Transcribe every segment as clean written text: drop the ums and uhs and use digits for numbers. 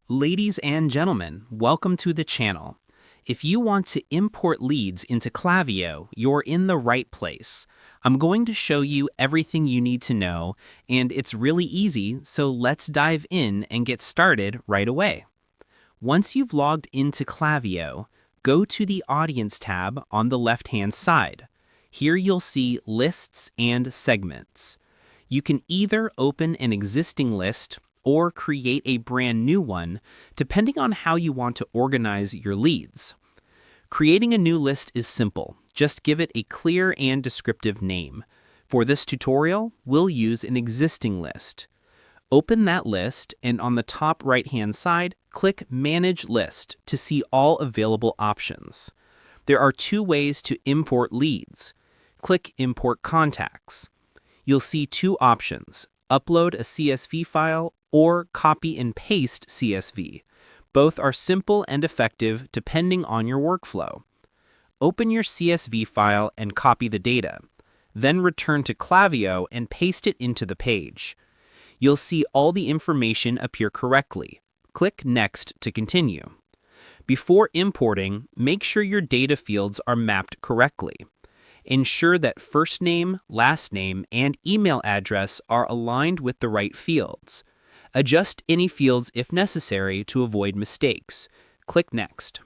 Ladies and gentlemen, welcome to the channel. If you want to import leads into Klaviyo, you're in the right place. I'm going to show you everything you need to know, and it's really easy, so let's dive in and get started right away. Once you've logged into Klaviyo, go to the Audience tab on the left-hand side. Here you'll see Lists and Segments. You can either open an existing list or create a brand new one, depending on how you want to organize your leads. Creating a new list is simple. Just give it a clear and descriptive name. For this tutorial, we'll use an existing list. Open that list, and on the top right-hand side, click Manage List to see all available options. There are two ways to import leads. Click Import Contacts. You'll see two options: upload a CSV file or copy and paste CSV. Both are simple and effective depending on your workflow. Open your CSV file and copy the data. Then return to Klaviyo and paste it into the page. You'll see all the information appear correctly. Click Next to continue. Before importing, make sure your data fields are mapped correctly. Ensure that first name, last name, and email address are aligned with the right fields. Adjust any fields if necessary to avoid mistakes. Click Next.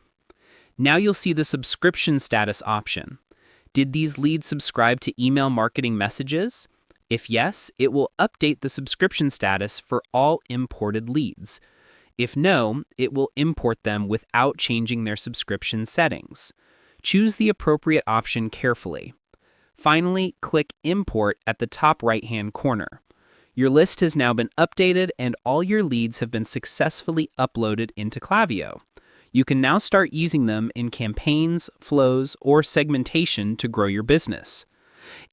Now you'll see the subscription status option. Did these leads subscribe to email marketing messages? If yes, it will update the subscription status for all imported leads. If no, it will import them without changing their subscription settings. Choose the appropriate option carefully. Finally, click Import at the top right-hand corner. Your list has now been updated and all your leads have been successfully uploaded into Klaviyo. You can now start using them in campaigns, flows, or segmentation to grow your business.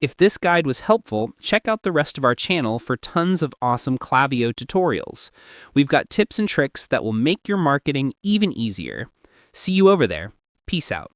If this guide was helpful, check out the rest of our channel for tons of awesome Klaviyo tutorials. We've got tips and tricks that will make your marketing even easier. See you over there. Peace out.